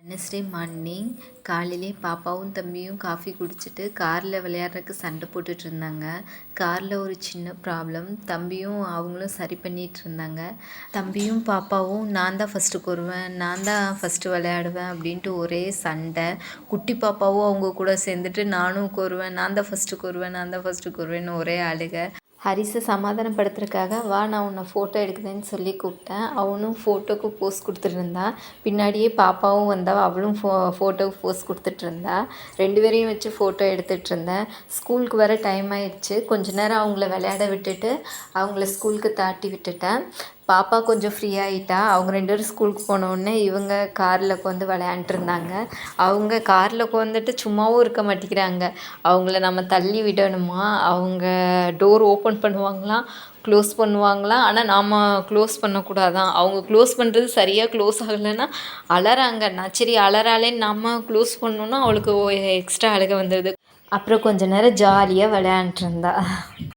Wednesday morning காலையிலே பாப்பாவும் தம்பியும் காஃபி குடிச்சிட்டு காரில் விளையாடுறதுக்கு சண்டை போட்டுட்டு இருந்தாங்க. காரில் ஒரு சின்ன ப்ராப்ளம். தம்பியும் அவங்களும் சரி பண்ணிகிட்டு இருந்தாங்க. தம்பியும் பாப்பாவும் நான் தான் ஃபஸ்ட்டு வருவேன், நான் தான் ஃபஸ்ட்டு விளையாடுவேன் அப்படின்ட்டு ஒரே சண்டை. குட்டி பாப்பாவும் அவங்க கூட சேர்ந்துட்டு நானும் வருவேன், நான் தான் ஃபஸ்ட்டு வருவேன், நான் தான் ஃபஸ்ட்டு வருவேன்னு ஒரே அழுகை. ஹரிஸை சமாதானப்படுத்துறதுக்காக வா நான் உன்னை ஃபோட்டோ எடுக்குதுன்னு சொல்லி கூப்பிட்டேன். அவனும் ஃபோட்டோவுக்கு போஸ் கொடுத்துட்டு இருந்தா. பின்னாடியே பாப்பாவும் வந்தா, அவளும் ஃபோட்டோவுக்கு போஸ் கொடுத்துட்டு இருந்தா. 2 பேரையும் வச்சு ஃபோட்டோ எடுத்துகிட்டு இருந்தேன். ஸ்கூலுக்கு வர டைம் ஆயிடுச்சு. கொஞ்ச நேரம் அவங்கள விளையாட விட்டுட்டு அவங்கள ஸ்கூலுக்கு தாட்டி விட்டுட்டேன். பாப்பா கொஞ்சம் ஃப்ரீ ஆகிட்டா. அவங்க 2 பேரும் ஸ்கூலுக்கு போனோடனே இவங்க காரில் உட்காந்து விளையாண்டுருந்தாங்க. அவங்க காரில் உட்காந்துட்டு சும்மாவும் இருக்க மாட்டேங்கிறாங்க. அவங்கள நம்ம தள்ளி விடணுமா, அவங்க டோர் ஓப்பன் பண்ணுவாங்களாம், க்ளோஸ் பண்ணுவாங்களாம். ஆனால் நாம் க்ளோஸ் பண்ணக்கூடாதான். அவங்க க்ளோஸ் பண்ணுறது சரியாக க்ளோஸ் ஆகலைன்னா அலறாங்க. நான் சரி அலறாலேன்னு நம்ம க்ளோஸ் பண்ணோன்னா அவளுக்கு எக்ஸ்ட்ரா அழுக வந்துடுது. அப்புறம் கொஞ்ச நேரம் ஜாலியாக விளையாண்டுருந்தா.